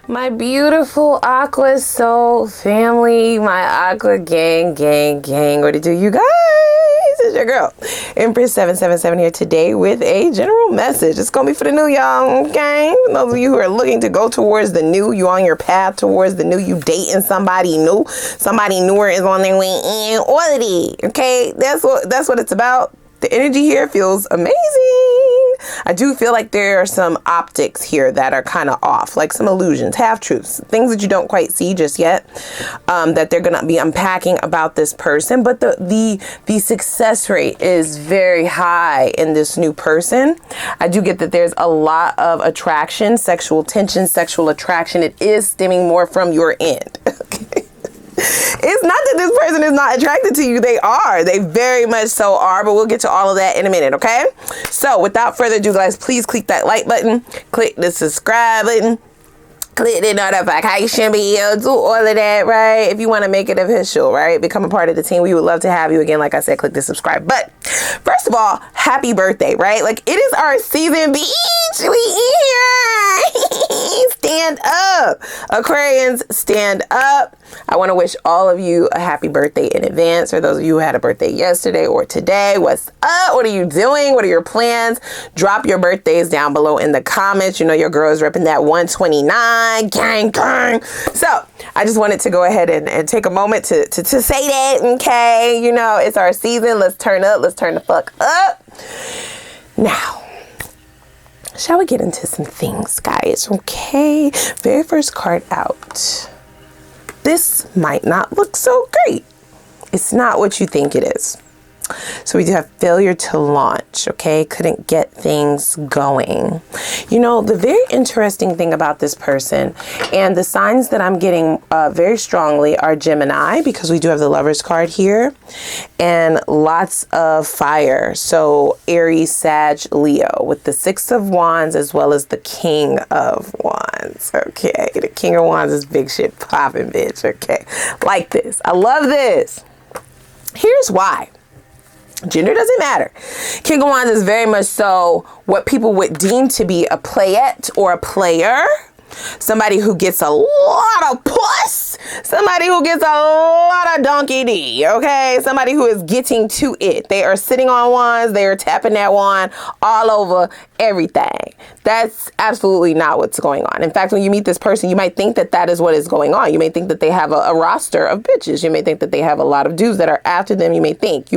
My beautiful Aqua Soul family, my Aqua gang. What to do, you guys? It's your girl, Empress 777 here today with a general message. It's going to be for the new, y'all, okay? Those of you who are looking to go towards the new, you on your path towards the new, you dating somebody new, somebody newer is on their way in, all of it, okay? That's what it's about. The energy here feels amazing. I do feel like there are some optics here that are kind of off, like some illusions, half-truths, things that you don't quite see just yet, that they're going to be unpacking about this person. But the success rate is very high in this new person. I do get that there's a lot of attraction, sexual tension, sexual attraction. It is stemming more from your end. Okay. It's not that this person is not attracted to you. They are. They very much so are. But we'll get to all of that in a minute, okay? So without further ado, guys, please click that like button. Click the subscribe button. Click the notification bell. Do all of that, right? If you want to make it official, right? Become a part of the team. We would love to have you. Again, like I said, click the subscribe. But first of all, happy birthday, right? Like, it is our season, bitch. We here. Stand up. Aquarians, stand up. I want to wish all of you a happy birthday in advance. For those of you who had a birthday yesterday or today, what's up? What are you doing? What are your plans? Drop your birthdays down below in the comments. You know your girl is repping that 129. Gang. So I just wanted to go ahead and take a moment to say that, okay? You know, it's our season. Let's turn up. Let's turn the fuck up. Now, shall we get into some things, guys? Okay. Very first card out. This might not look so great. It's not what you think it is. So we do have failure to launch, okay? Couldn't get things going. You know, the very interesting thing about this person, and the signs that I'm getting very strongly are Gemini, because we do have the Lovers card here, and lots of fire. So Aries, Sag, Leo, with the Six of Wands as well as the King of Wands, okay? The King of Wands is big shit popping, bitch, okay? Like this. I love this. Here's why. Gender doesn't matter. King of Wands is very much so what people would deem to be a playette or a player. Somebody who gets a lot of puss. Somebody who gets a lot of donkey D, okay? Somebody who is getting to it. They are sitting on wands. They are tapping that wand all over everything. That's absolutely not what's going on. In fact, when you meet this person, you might think that that is what is going on. You may think that they have a roster of bitches. You may think that they have a lot of dudes that are after them. You may think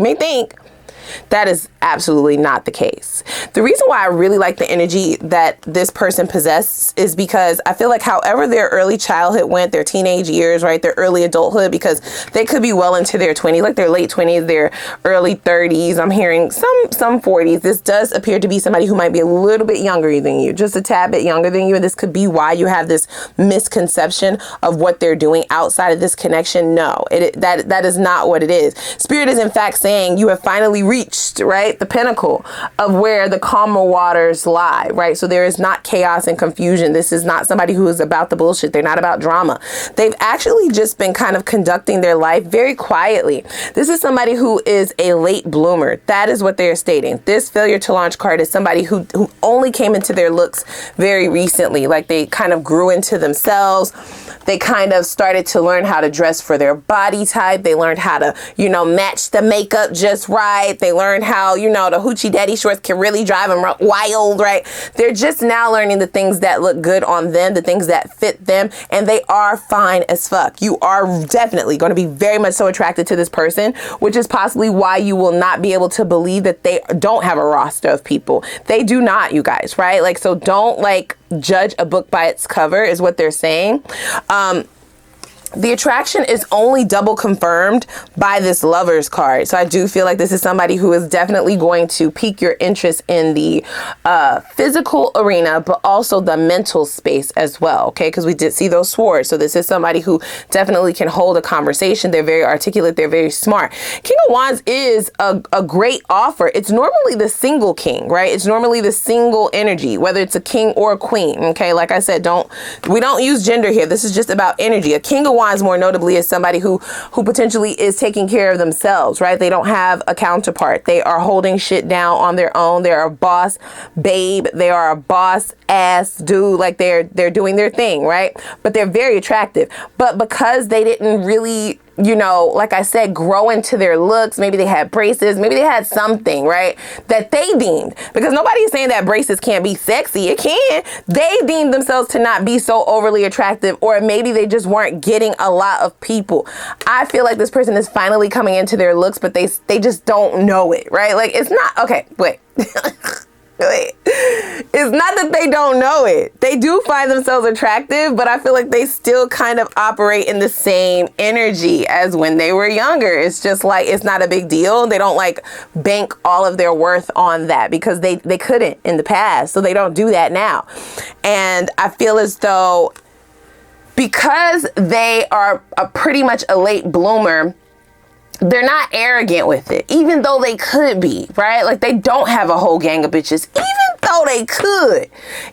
that is absolutely not the case. The reason why I really like the energy that this person possesses is because I feel like however their early childhood went, their teenage years, right, their early adulthood, because they could be well into their 20s, like their late 20s, their early 30s. I'm hearing some 40s. This does appear to be somebody who might be a little bit younger than you, just a tad bit younger than you. And this could be why you have this misconception of what they're doing outside of this connection. No, that is not what it is. Spirit is in fact saying you have finally reached, right, the pinnacle of where the calmer waters lie, right? So there is not chaos and confusion. This is not somebody who is about the bullshit. They're not about drama. They've actually just been kind of conducting their life very quietly. This is somebody who is a late bloomer. That is what they're stating. This failure to launch card is somebody who only came into their looks very recently. Like they kind of grew into themselves. They kind of started to learn how to dress for their body type. They learned how to, you know, match the makeup just right. They learned how, you know, the hoochie daddy shorts can really drive them wild, right? They're just now learning the things that look good on them, the things that fit them, and they are fine as fuck. You are definitely going to be very much so attracted to this person, which is possibly why you will not be able to believe that they don't have a roster of people. They do not, you guys, right? Like, so don't like judge a book by its cover is what they're saying. The attraction is only double confirmed by this Lovers card. So I do feel like this is somebody who is definitely going to pique your interest in the physical arena, but also the mental space as well. Okay, because we did see those swords. So this is somebody who definitely can hold a conversation. They're very articulate. They're very smart. King of Wands is a great offer. It's normally the single king, right? It's normally the single energy, whether it's a king or a queen. Okay, like I said, we don't use gender here. This is just about energy. A King of Wands of Wands more notably is somebody who potentially is taking care of themselves, right? They don't have a counterpart. They are holding shit down on their own. They're a boss babe. They are a boss ass dude. Like they're doing their thing, right? But they're very attractive. But because they didn't really, you know, like I said, grow into their looks, maybe they had braces, maybe they had something, right, that they deemed, because nobody's saying that braces can't be sexy. It can. They deemed themselves to not be so overly attractive, or maybe they just weren't getting a lot of people. I feel like this person is finally coming into their looks, but they just don't know it, right? Like it's not, okay, wait. It's not that they don't know it. They do find themselves attractive, but I feel like they still kind of operate in the same energy as when they were younger. It's just like, it's not a big deal. They don't like bank all of their worth on that because they couldn't in the past. So they don't do that now. And I feel as though because they are pretty much a late bloomer, they're not arrogant with it, even though they could be, right? Like they don't have a whole gang of bitches, even though they could.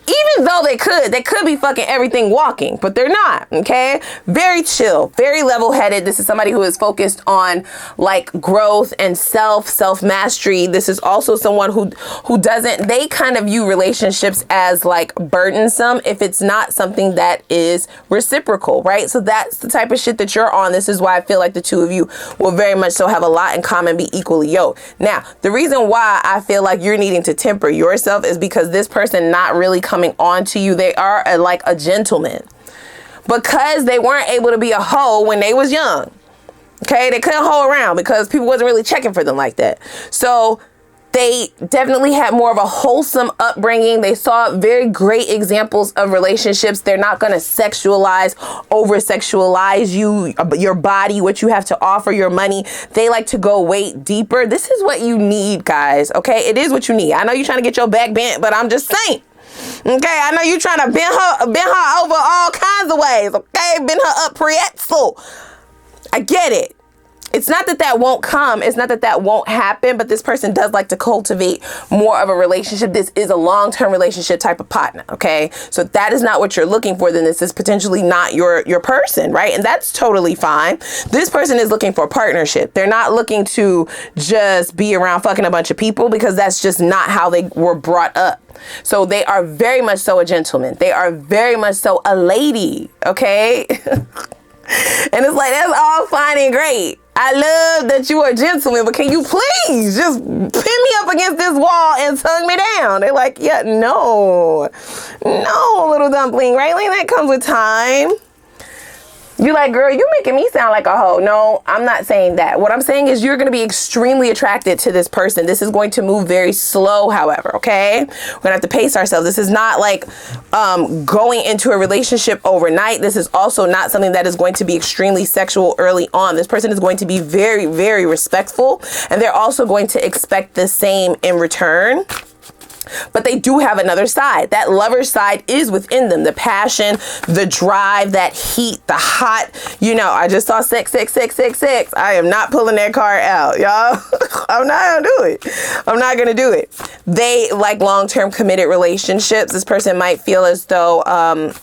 Even though they could be fucking everything walking, but they're not, okay? Very chill, very level-headed. This is somebody who is focused on like growth and self-mastery. This is also someone who doesn't, they kind of view relationships as like burdensome if it's not something that is reciprocal, right? So that's the type of shit that you're on. This is why I feel like the two of you will very much so have a lot in common, be equally yoked. Now, the reason why I feel like you're needing to temper yourself is because this person not really coming on to you. They are like a gentleman because they weren't able to be a hoe when they was young. Okay, they couldn't hoe around because people wasn't really checking for them like that. So they definitely had more of a wholesome upbringing. They saw very great examples of relationships. They're not going to sexualize, over-sexualize you, your body, what you have to offer, your money. They like to go way deeper. This is what you need, guys, okay? It is what you need. I know you're trying to get your back bent, but I'm just saying. Okay, I know you're trying to bend her over all kinds of ways, okay? Bend her up pretzel. I get it. It's not that that won't come. It's not that that won't happen, but this person does like to cultivate more of a relationship. This is a long-term relationship type of partner, okay? So if that is not what you're looking for, then this is potentially not your person, right? And that's totally fine. This person is looking for a partnership. They're not looking to just be around fucking a bunch of people because that's just not how they were brought up. So they are very much so a gentleman. They are very much so a lady, okay? And it's like, that's all fine and great. I love that you are a gentleman, but can you please just pin me up against this wall and tug me down? They're like, yeah, no, little dumpling, right? Like that comes with time. You're like, girl, you're making me sound like a hoe. No, I'm not saying that. What I'm saying is you're going to be extremely attracted to this person. This is going to move very slow, however, okay? We're going to have to pace ourselves. This is not like going into a relationship overnight. This is also not something that is going to be extremely sexual early on. This person is going to be very, very respectful, and they're also going to expect the same in return. But they do have another side. That lover side is within them. The passion, the drive, that heat, the hot, you know, I just saw sex. I am not pulling that card out, y'all. I'm not gonna do it. I'm not gonna do it. They like long-term committed relationships. This person might feel as though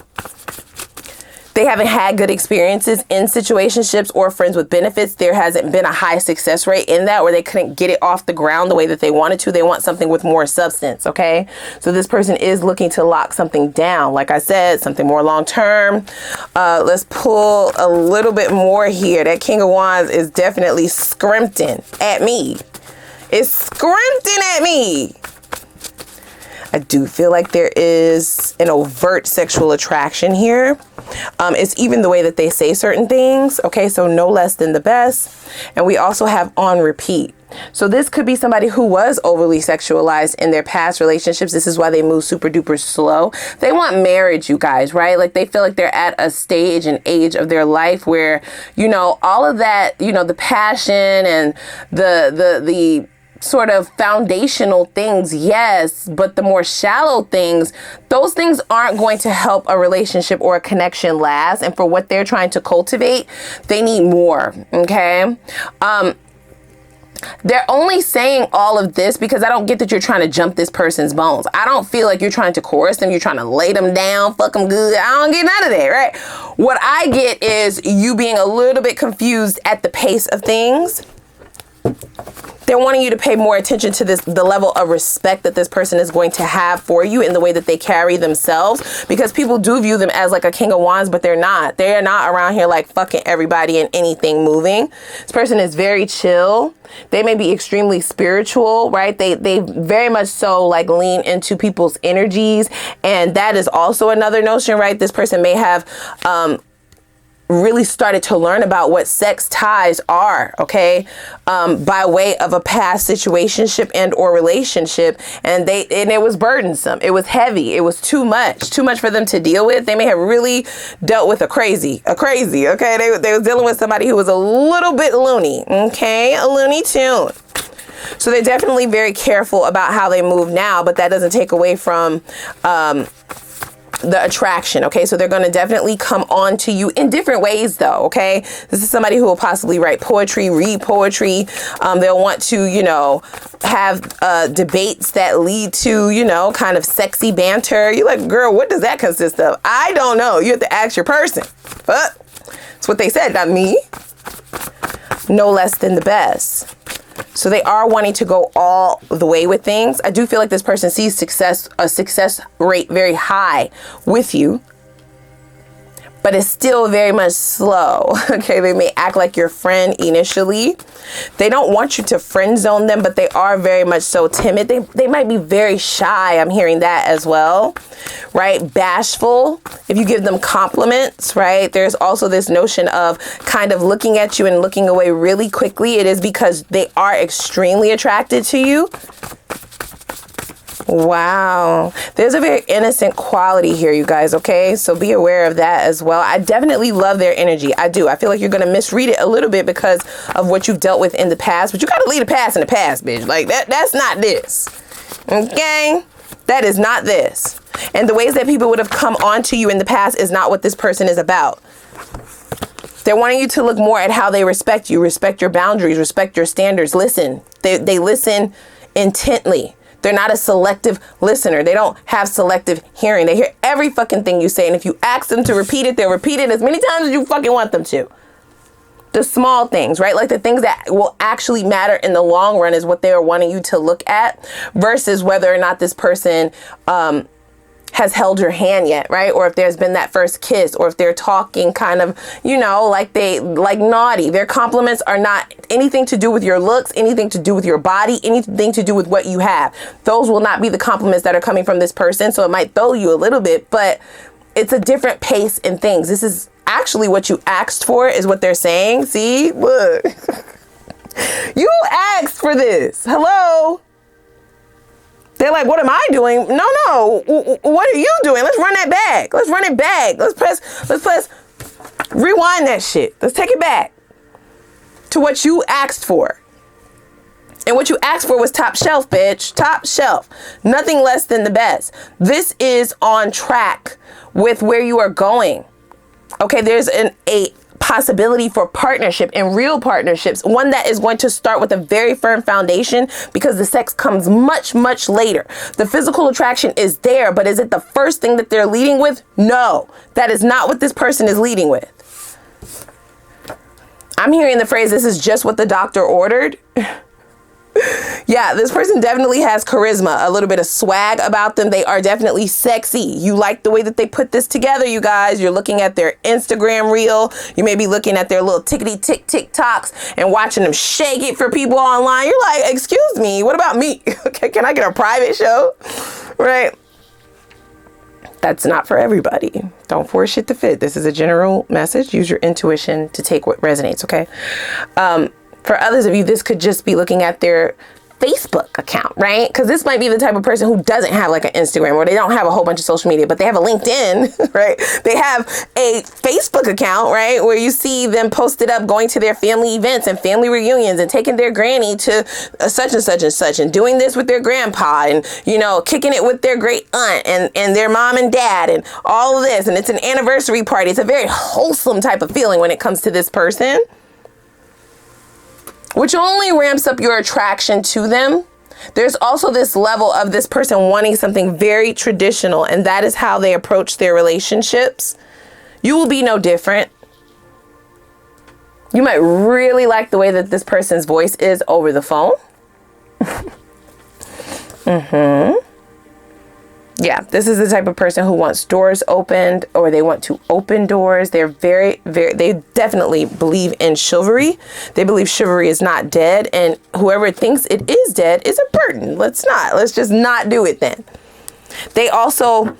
they haven't had good experiences in situationships or friends with benefits. There hasn't been a high success rate in that, where they couldn't get it off the ground the way that they wanted to. They want something with more substance, okay? So this person is looking to lock something down. Like I said, something more long-term. Let's pull a little bit more here. That King of Wands is definitely scrimpting at me. It's scrimpting at me. I do feel like there is an overt sexual attraction here. It's even the way that they say certain things. Okay, so no less than the best. And we also have on repeat. So this could be somebody who was overly sexualized in their past relationships. This is why they move super duper slow. They want marriage, you guys, right? Like they feel like they're at a stage and age of their life where, you know, all of that, you know, the passion and the sort of foundational things, yes, but the more shallow things, those things aren't going to help a relationship or a connection last. And for what they're trying to cultivate, they need more, okay? they're only saying all of this because I don't get that you're trying to jump this person's bones. I don't feel like you're trying to coerce them. You're trying to lay them down, fuck them good. I don't get none of that, right? What I get is you being a little bit confused at the pace of things. They're wanting you to pay more attention to the level of respect that this person is going to have for you in the way that they carry themselves, because people do view them as like a king of wands, but they're not. They're not around here like fucking everybody and anything moving. This person is very chill. They may be extremely spiritual, right? They very much so like lean into people's energies. And that is also another notion, right? This person may have, really started to learn about what sex ties are, okay, by way of a past situationship and or relationship, and it was burdensome, it was heavy, it was too much for them to deal with. They may have really dealt with a crazy, okay, they was dealing with somebody who was a little bit loony, okay, a Looney Tune. So they're definitely very careful about how they move now, but that doesn't take away from the attraction, okay? So they're going to definitely come on to you in different ways though, okay? This is somebody who will possibly write poetry, read poetry. They'll want to, you know, have debates that lead to, you know, kind of sexy banter. You're like, girl, what does that consist of? I don't know. You have to ask your person. But it's what they said, not me. No less than the best. So they are wanting to go all the way with things. I do feel like this person sees a success rate very high with you, but it's still very much slow. Okay, they may act like your friend initially. They don't want you to friend zone them, but they are very much so timid. They might be very shy. I'm hearing that as well, right? Bashful if you give them compliments, right? There's also this notion of kind of looking at you and looking away really quickly. It is because they are extremely attracted to you. Wow. There's a very innocent quality here, you guys, okay? So be aware of that as well. I definitely love their energy. I do. I feel like you're going to misread it a little bit because of what you've dealt with in the past, but you got to leave the past in the past, bitch. Like that's not this. Okay? That is not this. And the ways that people would have come onto you in the past is not what this person is about. They're wanting you to look more at how they respect you, respect your boundaries, respect your standards. Listen. They listen intently. They're not a selective listener. They don't have selective hearing. They hear every fucking thing you say. And if you ask them to repeat it, they'll repeat it as many times as you fucking want them to. The small things, right? Like the things that will actually matter in the long run is what they are wanting you to look at versus whether or not this person has held your hand yet, right? Or if there's been that first kiss, or if they're talking kind of, you know, like naughty. Their compliments are not anything to do with your looks, anything to do with your body, anything to do with what you have. Those will not be the compliments that are coming from this person. So it might throw you a little bit, but it's a different pace in things. This is actually what you asked for is what they're saying. See, look, you asked for this. Hello. They're like, what am I doing? No. What are you doing? Let's run that back. Let's run it back. Let's press, rewind that shit. Let's take it back to what you asked for. And what you asked for was top shelf, bitch. Top shelf. Nothing less than the best. This is on track with where you are going. Okay, there's a possibility for partnership and real partnerships, one that is going to start with a very firm foundation because the sex comes much, much later. The physical attraction is there, but is it the first thing that they're leading with? No, that is not what this person is leading with. I'm hearing the phrase, this is just what the doctor ordered. Yeah, this person definitely has charisma, a little bit of swag about them. They are definitely sexy. You like the way that they put this together, you guys. You're looking at their Instagram reel. You may be looking at their little TikToks and watching them shake it for people online. You're like, excuse me, what about me? Okay, can I get a private show? Right? That's not for everybody. Don't force shit to fit. This is a general message. Use your intuition to take what resonates, okay? For others of you, this could just be looking at their Facebook account, right? Because this might be the type of person who doesn't have like an Instagram, or they don't have a whole bunch of social media, but they have a LinkedIn, right? They have a Facebook account, right? Where you see them posted up going to their family events and family reunions and taking their granny to such and such and such and doing this with their grandpa and, you know, kicking it with their great aunt and their mom and dad and all of this. And it's an anniversary party. It's a very wholesome type of feeling when it comes to this person. which only ramps up your attraction to them. There's also this level of this person wanting something very traditional, and that is how they approach their relationships. You will be no different. You might really like the way that this person's voice is over the phone. Yeah, this is the type of person who wants doors opened, or they want to open doors. They're they definitely believe in chivalry. They believe chivalry is not dead, and whoever thinks it is dead is a burden. Let's just not do it then. They also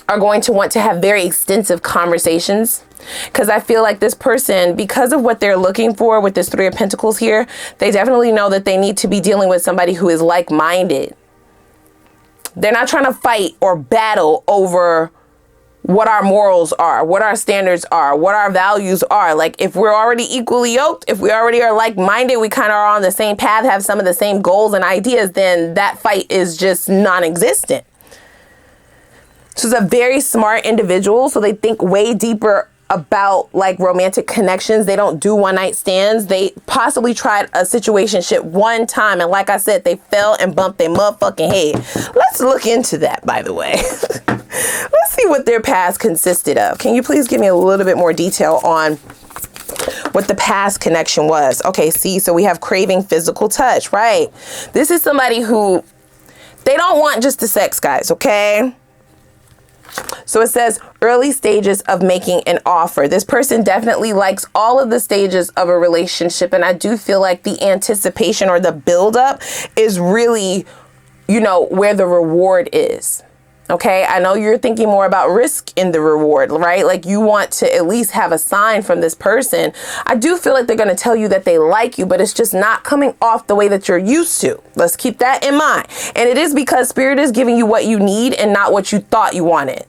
are going to want to have very extensive conversations, because I feel like this person, because of what they're looking for with this Three of Pentacles here, they definitely know that they need to be dealing with somebody who is like-minded. They're not trying to fight or battle over what our morals are, what our standards are, what our values are. Like, if we're already equally yoked, if we already are like-minded, we kind of are on the same path, have some of the same goals and ideas, then that fight is just non-existent. So it's a very smart individual. So they think way deeper about like romantic connections. They don't do one night stands. They possibly tried a situationship one time, and like I said, they fell and bumped their motherfucking head. Let's look into that, by the way. Let's see what their past consisted of. Can you please give me a little bit more detail on what the past connection was? Okay, see, so we have craving physical touch, right? This is somebody who, they don't want just the sex, guys, okay? So it says early stages of making an offer. This person definitely likes all of the stages of a relationship. And I do feel like the anticipation or the buildup is really, you know, where the reward is. Okay, I know you're thinking more about risk in the reward, right? Like, you want to at least have a sign from this person. I do feel like they're going to tell you that they like you, but it's just not coming off the way that you're used to. Let's keep that in mind. And it is because Spirit is giving you what you need and not what you thought you wanted.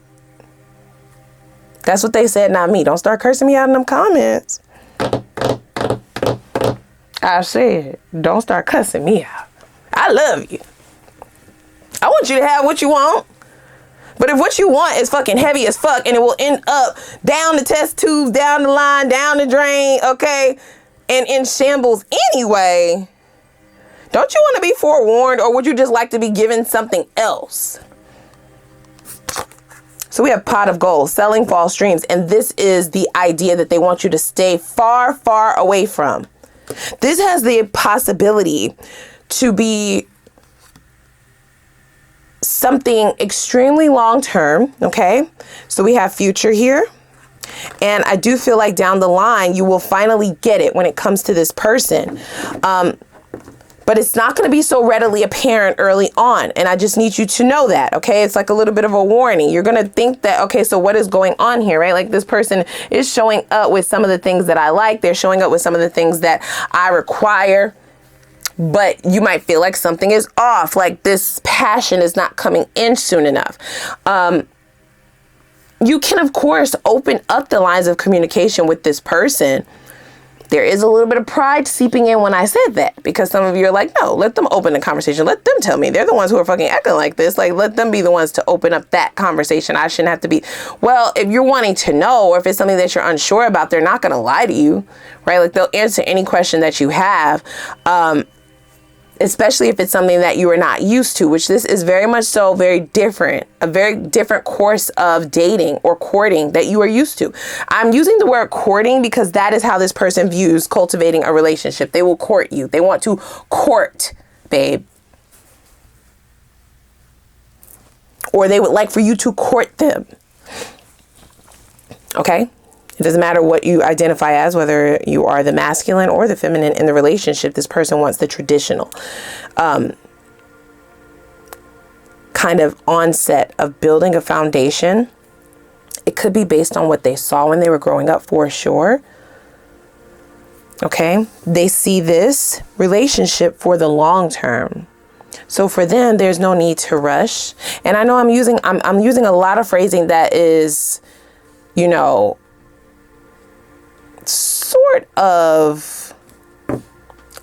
That's what they said, not me. Don't start cursing me out in them comments. I said, don't start cussing me out. I love you. I want you to have what you want. But if what you want is fucking heavy as fuck, and it will end up down the test tubes, down the line, down the drain, okay, and in shambles anyway, don't you want to be forewarned, or would you just like to be given something else? So we have pot of gold, selling false dreams, and this is the idea that they want you to stay far, far away from. This has the possibility to be something extremely long-term, okay? So we have future here. And I do feel like down the line, you will finally get it when it comes to this person. But it's not going to be so readily apparent early on. And I just need you to know that, okay? It's like a little bit of a warning. You're going to think that, okay, so what is going on here, right? Like, this person is showing up with some of the things that I like. They're showing up with some of the things that I require. But you might feel like something is off, like this passion is not coming in soon enough. You can, of course, open up the lines of communication with this person. There is a little bit of pride seeping in when I said that, because some of you are like, no, let them open the conversation. Let them tell me. They're the ones who are fucking acting like this. Like, let them be the ones to open up that conversation. I shouldn't have to be. Well, if you're wanting to know, or if it's something that you're unsure about, they're not going to lie to you, right? Like, they'll answer any question that you have. Especially if it's something that you are not used to, which this is very much so very different, a very different course of dating or courting that you are used to. I'm using the word courting because that is how this person views cultivating a relationship. They will court you. They want to court, babe. Or they would like for you to court them. Okay? It doesn't matter what you identify as, whether you are the masculine or the feminine in the relationship. This person wants the traditional kind of onset of building a foundation. It could be based on what they saw when they were growing up, for sure. Okay. They see this relationship for the long term. So for them, there's no need to rush. And I know I'm using a lot of phrasing that is, you know, sort of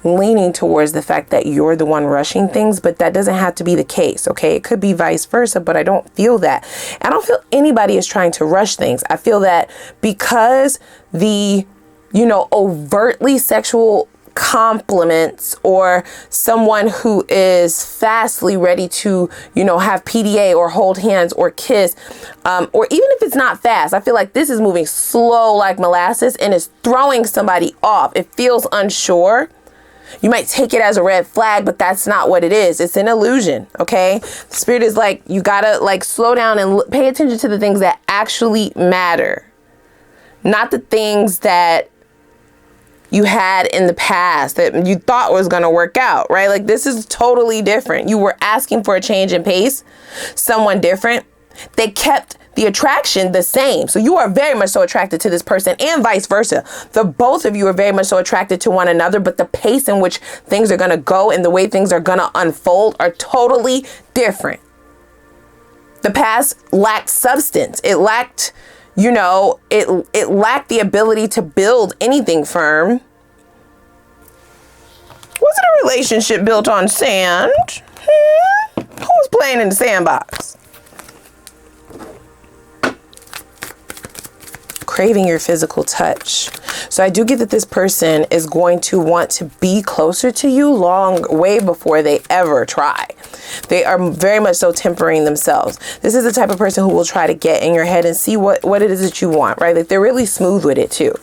leaning towards the fact that you're the one rushing things, but that doesn't have to be the case. Okay. It could be vice versa, but I don't feel that. I don't feel anybody is trying to rush things. I feel that because the, you know, overtly sexual compliments, or someone who is fastly ready to, you know, have PDA or hold hands or kiss, or even if it's not fast, I feel like this is moving slow like molasses and is throwing somebody off. It feels unsure. You might take it as a red flag, but that's not what it is. It's an illusion, okay? The spirit is like, you gotta like slow down and pay attention to the things that actually matter, not the things that you had in the past that you thought was going to work out, right? Like, this is totally different. You were asking for a change in pace, someone different. They kept the attraction the same. So you are very much so attracted to this person, and vice versa. The both of you are very much so attracted to one another, but the pace in which things are going to go and the way things are going to unfold are totally different. The past lacked substance. It lacked, you know, it lacked the ability to build anything firm. Was it a relationship built on sand? Who was playing in the sandbox? Craving your physical touch. So I do get that this person is going to want to be closer to you way before they ever try. They are very much so tempering themselves. This is the type of person who will try to get in your head and see what it is that you want, right? Like, they're really smooth with it too.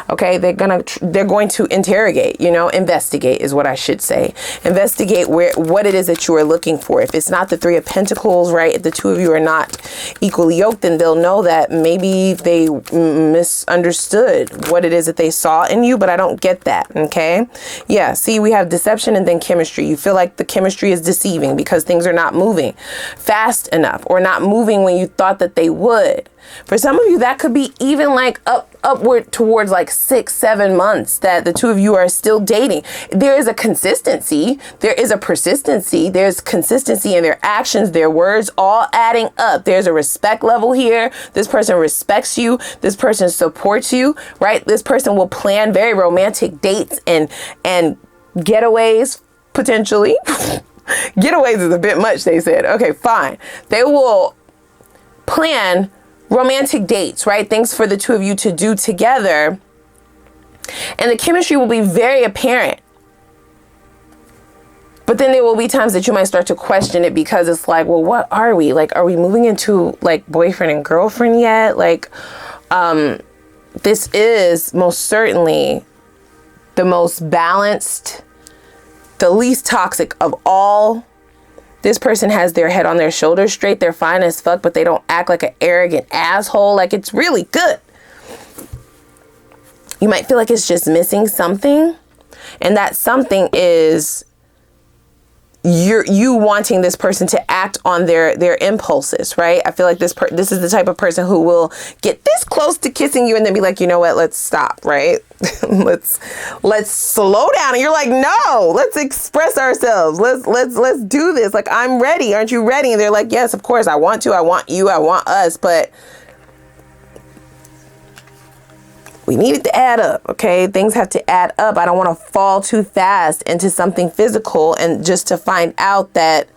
Okay, they're going to interrogate, you know, investigate is what I should say. Investigate what it is that you are looking for. If it's not the Three of Pentacles, right? If the two of you are not equally yoked, then they'll know that maybe they misunderstood what it is that they saw in you, but I don't get that. Okay, yeah, see, we have deception and then chemistry. You feel like the chemistry is deceiving because things are not moving fast enough, or not moving when you thought that they would. For some of you, that could be even like upward towards like 6-7 months that the two of you are still dating. There is a consistency. There is a persistency. There's consistency in their actions, their words, all adding up. There's a respect level here. This person respects you. This person supports you, right? This person will plan very romantic dates and getaways, potentially. Getaways is a bit much, they said. Okay, fine. They will plan romantic dates, right? Things for the two of you to do together. And the chemistry will be very apparent. But then there will be times that you might start to question it, because it's like, well, what are we? Like, are we moving into like boyfriend and girlfriend yet? Like, this is most certainly the most balanced, the least toxic of all. This person has their head on their shoulders straight. They're fine as fuck, but they don't act like an arrogant asshole. Like, it's really good. You might feel like it's just missing something. And that something is you wanting this person to act on their impulses, right? I feel like this is the type of person who will get this close to kissing you and then be like, you know what, let's stop, right? let's slow down. And you're like, no, let's express ourselves. Let's do this. Like, I'm ready. Aren't you ready? And they're like, yes, of course, I want to. I want you. I want us. But we need it to add up, okay? Things have to add up. I don't want to fall too fast into something physical and just to find out that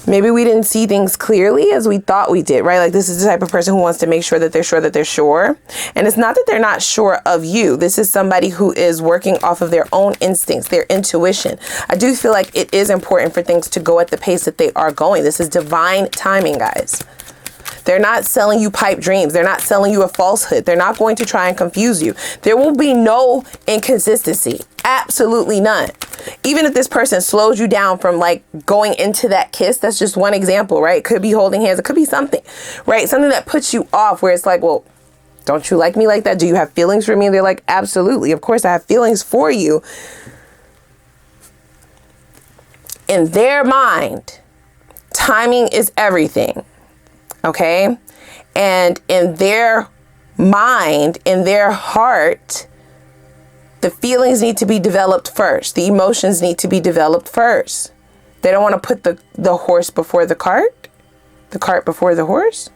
maybe we didn't see things clearly as we thought we did, right? Like, this is the type of person who wants to make sure that they're sure that they're sure. And it's not that they're not sure of you. This is somebody who is working off of their own instincts, their intuition. I do feel like it is important for things to go at the pace that they are going. This is divine timing, guys. They're not selling you pipe dreams. They're not selling you a falsehood. They're not going to try and confuse you. There will be no inconsistency. Absolutely none. Even if this person slows you down from like going into that kiss, that's just one example, right? It could be holding hands. It could be something, right? Something that puts you off, where it's like, well, don't you like me like that? Do you have feelings for me? And they're like, absolutely. Of course I have feelings for you. In their mind, timing is everything. Okay. And in their mind, in their heart, the feelings need to be developed first. The emotions need to be developed first. They don't want to put the horse before the cart before the horse.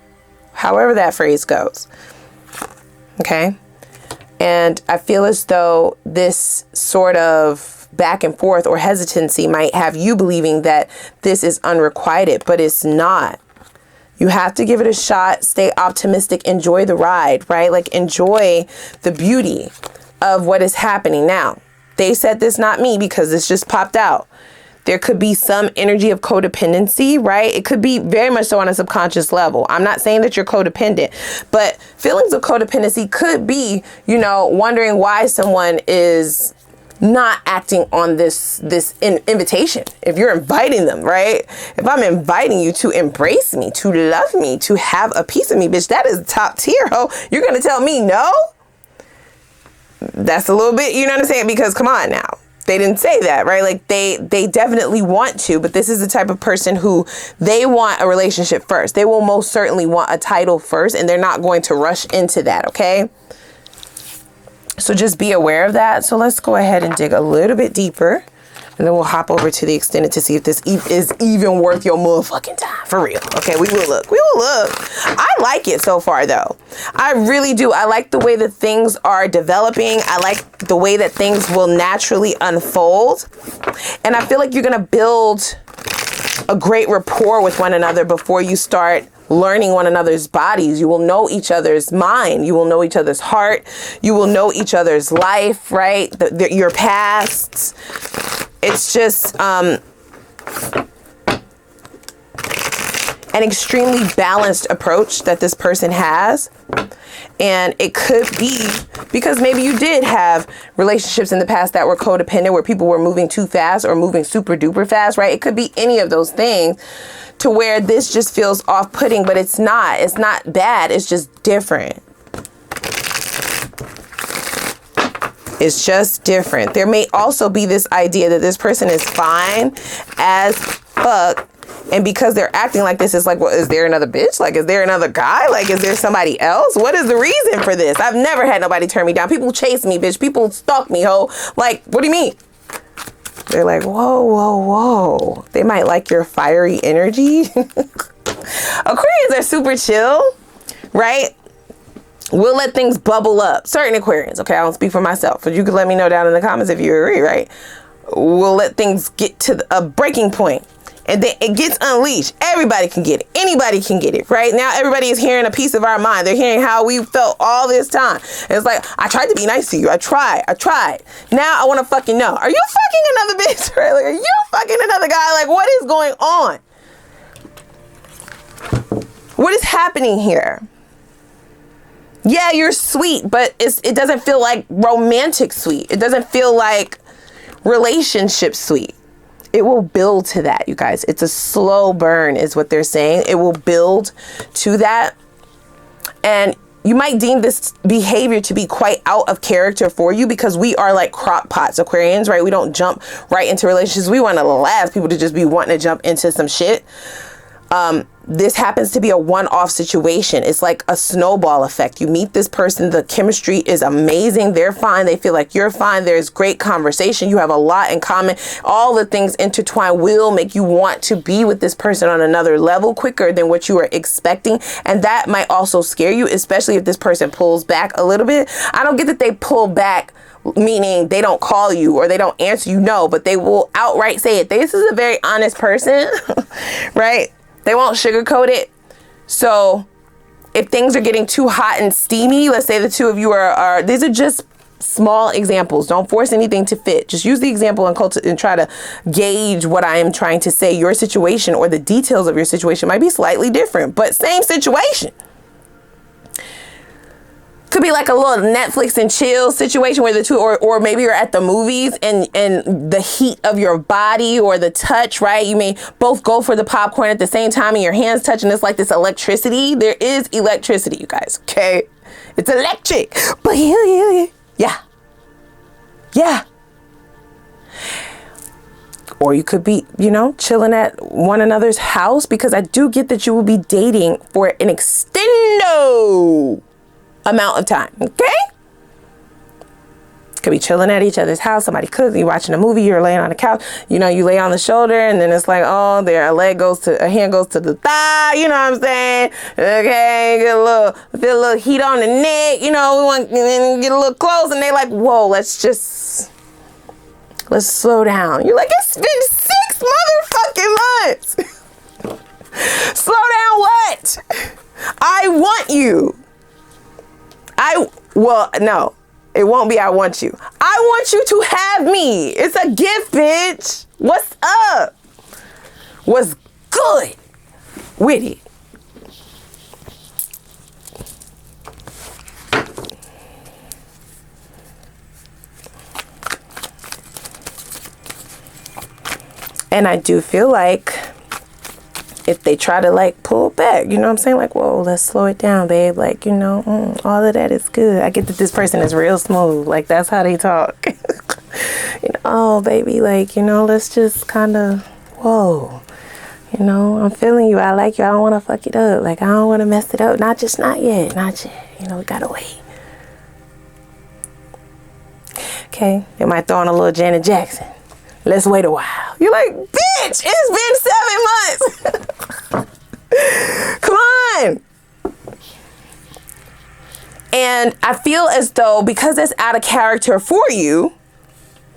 However that phrase goes. Okay. And I feel as though this sort of back and forth or hesitancy might have you believing that this is unrequited, but it's not. You have to give it a shot, stay optimistic, enjoy the ride, right? Like, enjoy the beauty. of what is happening. Now, they said this, not me, because this just popped out. There could be some energy of codependency, right? It could be very much so on a subconscious level. I'm not saying that you're codependent, but feelings of codependency could be, you know, wondering why someone is not acting on this invitation. If you're inviting them, right? If I'm inviting you to embrace me, to love me, to have a piece of me, bitch, that is top tier, ho. You're going to tell me no? That's a little bit, you know what I'm saying? Because come on now. They didn't say that, right? Like they definitely want to, but this is the type of person who they want a relationship first. They will most certainly want a title first, and they're not going to rush into that, okay? So just be aware of that. So let's go ahead and dig a little bit deeper, and then we'll hop over to the extended to see if this is even worth your motherfucking time. For real. Okay, we will look. We will look. I like it so far, though. I really do. I like the way that things are developing. I like the way that things will naturally unfold. And I feel like you're going to build a great rapport with one another before you start learning one another's bodies. You will know each other's mind. You will know each other's heart. You will know each other's life, right? Your pasts. It's just an extremely balanced approach that this person has. And it could be because maybe you did have relationships in the past that were codependent, where people were moving too fast or moving super duper fast, right? It could be any of those things to where this just feels off-putting, but it's not. It's not bad. It's just different. It's just different. There may also be this idea that this person is fine as fuck. And because they're acting like this, it's like, well, is there another bitch? Like, is there another guy? Like, is there somebody else? What is the reason for this? I've never had nobody turn me down. People chase me, bitch. People stalk me, ho. Like, what do you mean? They're like, whoa, whoa, whoa. They might like your fiery energy. Aquarians are super chill, right? We'll let things bubble up. Certain Aquarians, okay? I don't speak for myself, but you can let me know down in the comments if you agree, right? We'll let things get to a breaking point, and then it gets unleashed. Everybody can get it. Anybody can get it, right? Now everybody is hearing a piece of our mind. They're hearing how we felt all this time. And it's like, I tried to be nice to you. I tried. Now I want to fucking know. Are you fucking another bitch? Right? Like, are you fucking another guy? Like, what is going on? What is happening here? Yeah, you're sweet, but it doesn't feel like romantic sweet. It doesn't feel like relationship sweet. It will build to that, you guys. It's a slow burn is what they're saying. It will build to that. And you might deem this behavior to be quite out of character for you, because we are like crock pots, Aquarians, right? We don't jump right into relationships. We want to last people to just be wanting to jump into some shit. This happens to be a one-off situation. It's like a snowball effect. You meet this person, the chemistry is amazing. They're fine. They feel like you're fine. There's great conversation. You have a lot in common. All the things intertwined will make you want to be with this person on another level quicker than what you were expecting. And that might also scare you, especially if this person pulls back a little bit. I don't get that they pull back, meaning they don't call you or they don't answer you, no, but they will outright say it. This is a very honest person, right? They won't sugarcoat it. So if things are getting too hot and steamy, let's say the two of you are these are just small examples. Don't force anything to fit. Just use the example and try to gauge what I am trying to say. Your situation or the details of your situation might be slightly different, but same situation. Could be like a little Netflix and chill situation where the two, or maybe you're at the movies and the heat of your body or the touch, right? You may both go for the popcorn at the same time and your hands touch, and it's like this electricity. There is electricity, you guys, okay? It's electric. But yeah. Or you could be, chilling at one another's house, because I do get that you will be dating for an extendo amount of time, okay? Could be chilling at each other's house. Somebody cooks, you watching a movie, you're laying on the couch, you lay on the shoulder, and then it's like, oh, a hand goes to the thigh, you know what I'm saying? Okay, feel a little heat on the neck, we want to get a little close, and they like, whoa, let's slow down. You're like, it's been 6 motherfucking months. Slow down what? I want you. No. It won't be I want you. I want you to have me. It's a gift, bitch. What's up? What's good with it? And I do feel like if they try to like pull back, you know what I'm saying? Like, whoa, let's slow it down, babe. Like, you know, all of that is good. I get that this person is real smooth. Like, that's how they talk. You know, oh, baby, like, you know, let's just kind of, whoa. You know, I'm feeling you. I like you. I don't want to fuck it up. Like, I don't want to mess it up. Not yet. Not yet. You know, we got to wait. Okay. They might throw in a little Janet Jackson. Let's wait a while. You're like, bitch, it's been 7 months. Come on. And I feel as though because it's out of character for you,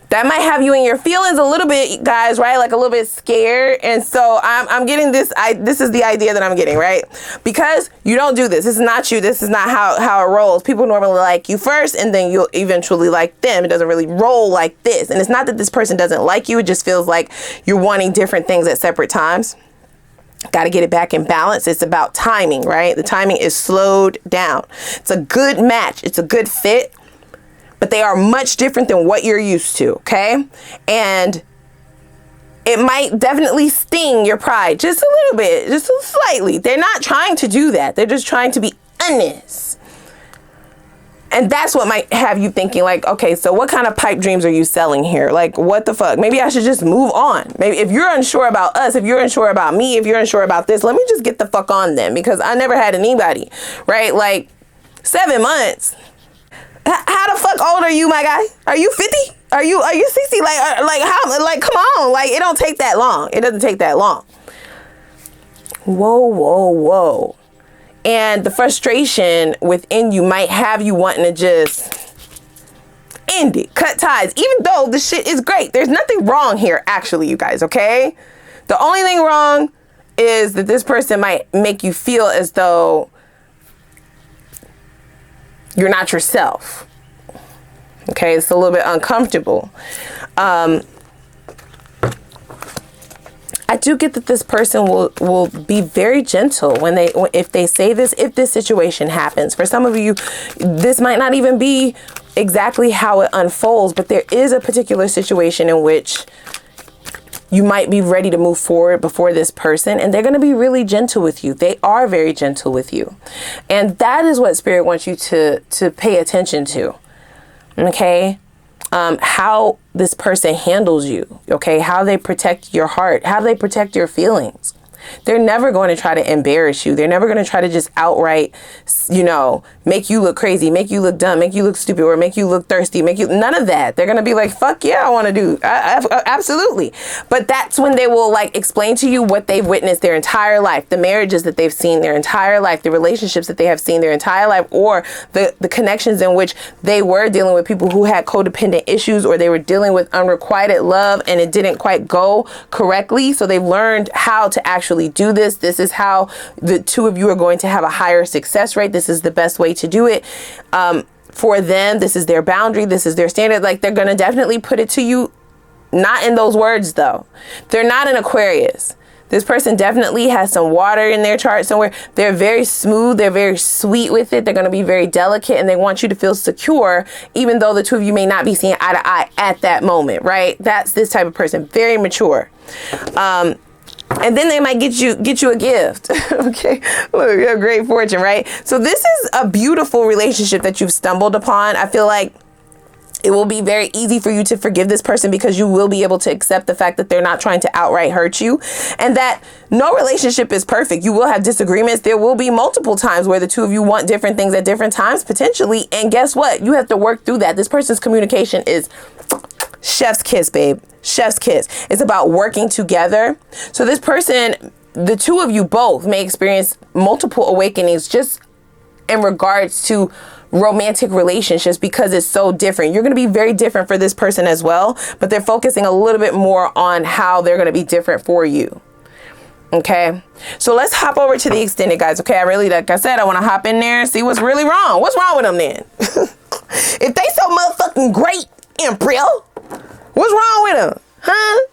that might have you in your feelings a little bit, guys, right? Like a little bit scared. And so I'm getting this. This is the idea that I'm getting, right? Because you don't do this. This is not you. This is not how it rolls. People normally like you first, and then you'll eventually like them. It doesn't really roll like this. And it's not that this person doesn't like you. It just feels like you're wanting different things at separate times. Got to get it back in balance. It's about timing, right? The timing is slowed down. It's a good match. It's a good fit. But they are much different than what you're used to, okay? And it might definitely sting your pride just a little bit, just slightly. They're not trying to do that. They're just trying to be honest. And that's what might have you thinking like, okay, so what kind of pipe dreams are you selling here? Like, what the fuck? Maybe I should just move on. Maybe if you're unsure about us, if you're unsure about me, if you're unsure about this, let me just get the fuck on then, because I never had anybody, right? Like 7 months. How the fuck old are you, my guy? Are you 50? Are you 60? Like how? Like, come on. Like, it don't take that long. It doesn't take that long. Whoa. And the frustration within you might have you wanting to just end it, cut ties, even though the shit is great. There's nothing wrong here, actually, you guys, okay? The only thing wrong is that this person might make you feel as though you're not yourself. Okay, it's a little bit uncomfortable. I do get that this person will be very gentle if they say this, if this situation happens. For some of you, this might not even be exactly how it unfolds, but there is a particular situation in which you might be ready to move forward before this person, and they're going to be really gentle with you. They are very gentle with you. And that is what Spirit wants you to pay attention to. Okay? How this person handles you. Okay? How they protect your heart. How they protect your feelings. They're never going to try to embarrass you. They're never going to try to just outright, you know, make you look crazy, make you look dumb, make you look stupid, or make you look thirsty, none of that. They're going to be like, fuck yeah, I want to do. Absolutely. But that's when they will like explain to you what they've witnessed their entire life, the marriages that they've seen their entire life, the relationships that they have seen their entire life, or the connections in which they were dealing with people who had codependent issues, or they were dealing with unrequited love and it didn't quite go correctly. So they've learned how to actually do this. This is how the two of you are going to have a higher success rate. This is the best way to do it. For them, this is their boundary. This is their standard. Like, they're going to definitely put it to you, not in those words though. They're not an Aquarius. This person definitely has some water in their chart somewhere. They're very smooth. They're very sweet with it. They're going to be very delicate, and they want you to feel secure, even though the two of you may not be seeing eye to eye at that moment, right? That's this type of person, very mature. And then they might get you a gift. Okay. Look, you have great fortune, right? So this is a beautiful relationship that you've stumbled upon. I feel like it will be very easy for you to forgive this person, because you will be able to accept the fact that they're not trying to outright hurt you, and that no relationship is perfect. You will have disagreements. There will be multiple times where the two of you want different things at different times, potentially. And guess what? You have to work through that. This person's communication is chef's kiss, babe. Chef's kiss. It's about working together. So this person, the two of you both may experience multiple awakenings just in regards to romantic relationships, because it's so different. You're going to be very different for this person as well, but they're focusing a little bit more on how they're going to be different for you. Okay, so let's hop over to the extended, guys. Okay, like I said, I want to hop in there and see what's really wrong. What's wrong with them then? If they so motherfucking great, Empress, what's wrong with them? Huh?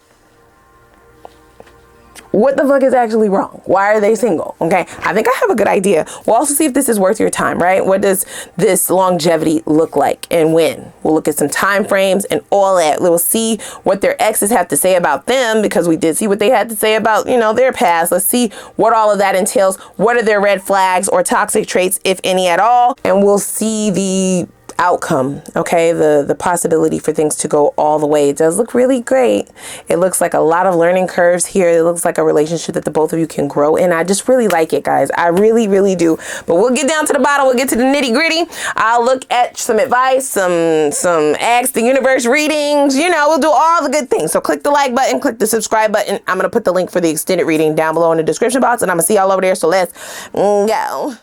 What the fuck is actually wrong? Why are they single? Okay, I think I have a good idea. We'll also see if this is worth your time, right? What does this longevity look like and when? We'll look at some time frames and all that. We'll see what their exes have to say about them, because we did see what they had to say about, you know, their past. Let's see what all of that entails. What are their red flags or toxic traits, if any at all? And we'll see the outcome, okay, the possibility for things to go all the way. It does look really great. It looks like a lot of learning curves here. It looks like a relationship that the both of you can grow in. I just really like it, guys. I really, really do. But we'll get down to the bottom. We'll get to the nitty gritty. I'll look at some advice, some Ask the Universe readings. You know, we'll do all the good things. So click the like button, click the subscribe button. I'm going to put the link for the extended reading down below in the description box, and I'm going to see y'all over there. So let's go.